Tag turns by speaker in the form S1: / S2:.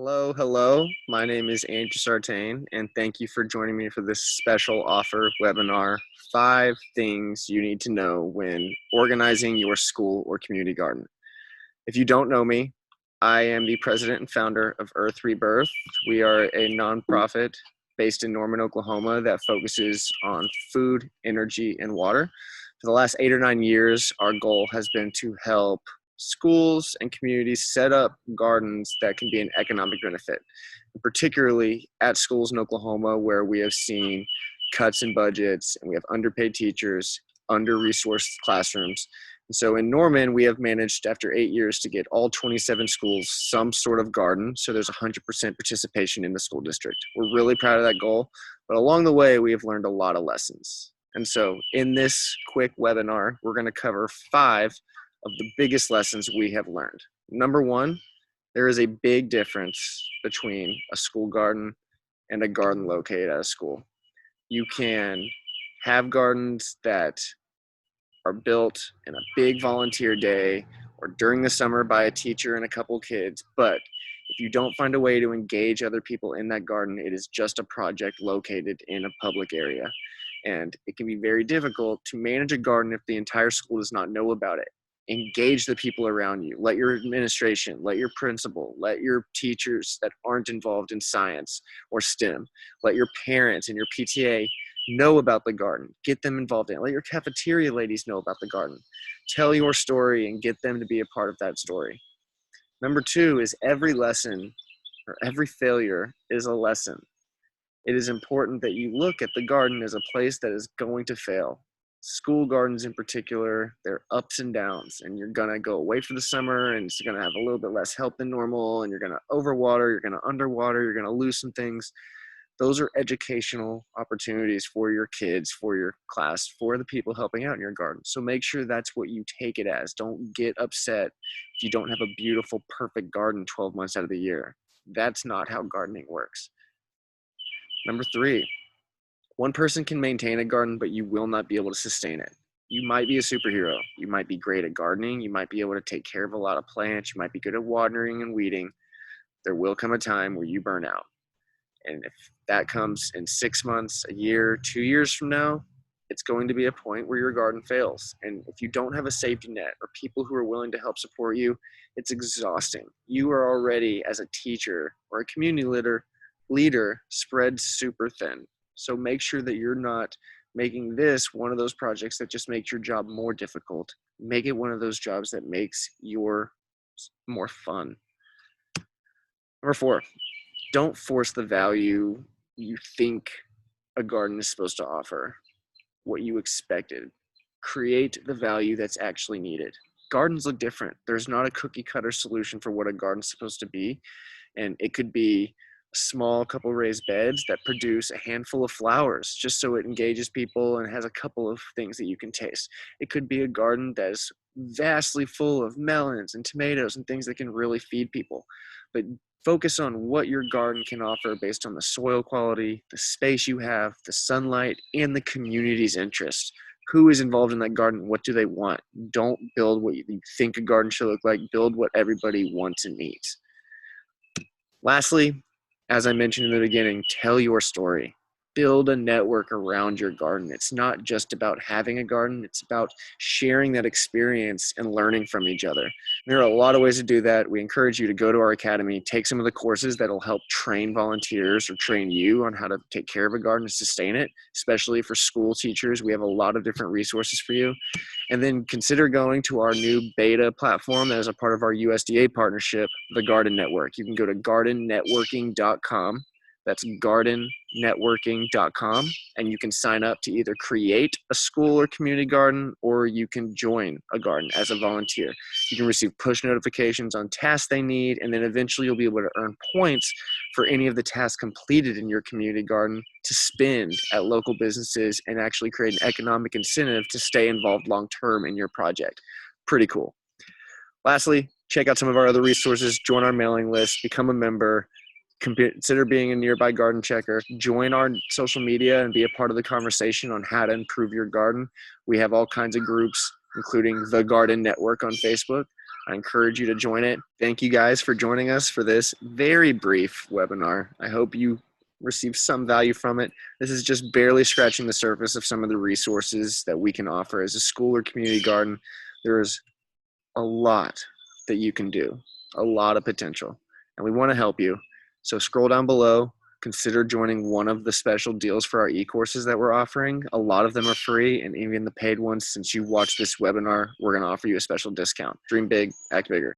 S1: Hello, hello. My name is Andrew Sartain, and thank you for joining me for this special offer webinar, 5 Things You Need to Know When Organizing Your School or Community Garden. If you don't know me, I am the president and founder of Earth Rebirth. We are a nonprofit based in Norman, Oklahoma that focuses on food, energy, and water. For the last 8 or 9 years, our goal has been to help schools and communities set up gardens that can be an economic benefit, particularly at schools in Oklahoma where we have seen cuts in budgets and we have underpaid teachers, under-resourced classrooms. And so in Norman, we have managed after 8 years to get all 27 schools some sort of garden, so there's 100% participation in the school district. We're really proud of that goal, but along the way, we have learned a lot of lessons. And so in this quick webinar, we're going to cover 5 of the biggest lessons we have learned. Number 1, there is a big difference between a school garden and a garden located at a school. You can have gardens that are built in a big volunteer day or during the summer by a teacher and a couple kids, but if you don't find a way to engage other people in that garden, it is just a project located in a public area. And it can be very difficult to manage a garden if the entire school does not know about it. Engage the people around you. Let your administration, let your principal, let your teachers that aren't involved in science or STEM, let your parents and your PTA know about the garden. Get them involved in it. Let your cafeteria ladies know about the garden. Tell your story and get them to be a part of that story. Number 2 is every lesson or every failure is a lesson. It is important that you look at the garden as a place that is going to fail. School gardens in particular, they're ups and downs, and you're gonna go away for the summer and it's gonna have a little bit less help than normal, and you're gonna overwater, you're gonna underwater, you're gonna lose some things. Those are educational opportunities for your kids, for your class, for the people helping out in your garden. So make sure that's what you take it as. Don't get upset if you don't have a beautiful, perfect garden 12 months out of the year. That's not how gardening works. Number 3, one person can maintain a garden, but you will not be able to sustain it. You might be a superhero. You might be great at gardening. You might be able to take care of a lot of plants. You might be good at watering and weeding. There will come a time where you burn out. And if that comes in 6 months, a year, 2 years from now, it's going to be a point where your garden fails. And if you don't have a safety net or people who are willing to help support you, it's exhausting. You are already, as a teacher or a community leader, spread super thin. So make sure that you're not making this one of those projects that just makes your job more difficult. Make it one of those jobs that makes your more fun. Number 4, don't force the value you think a garden is supposed to offer, what you expected. Create the value that's actually needed. Gardens look different. There's not a cookie cutter solution for what a garden's supposed to be. And it could be a small couple raised beds that produce a handful of flowers just so it engages people and has a couple of things that you can taste. It could be a garden that is vastly full of melons and tomatoes and things that can really feed people. But focus on what your garden can offer based on the soil quality, the space you have, the sunlight, and the community's interest. Who is involved in that garden? What do they want? Don't build what you think a garden should look like. Build what everybody wants and needs. Lastly, as I mentioned in the beginning, tell your story. Build a network around your garden. It's not just about having a garden, it's about sharing that experience and learning from each other. And there are a lot of ways to do that. We encourage you to go to our academy, take some of the courses that'll help train volunteers or train you on how to take care of a garden and sustain it, especially for school teachers. We have a lot of different resources for you. And then consider going to our new beta platform that is a part of our USDA partnership, the Garden Network. You can go to gardennetworking.com. That's gardennetworking.com, and you can sign up to either create a school or community garden, or you can join a garden as a volunteer. You can receive push notifications on tasks they need, and then eventually you'll be able to earn points for any of the tasks completed in your community garden to spend at local businesses and actually create an economic incentive to stay involved long-term in your project. Pretty cool. Lastly, check out some of our other resources, join our mailing list, become a member, consider being a nearby garden checker, join our social media and be a part of the conversation on how to improve your garden. We have all kinds of groups, including the Garden Network on Facebook. I encourage you to join it. Thank you guys for joining us for this very brief webinar. I hope you received some value from it. This is just barely scratching the surface of some of the resources that we can offer as a school or community garden. There is a lot that you can do, a lot of potential, and we want to help you. So scroll down below, consider joining one of the special deals for our e-courses that we're offering. A lot of them are free, and even the paid ones, since you watched this webinar, we're going to offer you a special discount. Dream big, act bigger.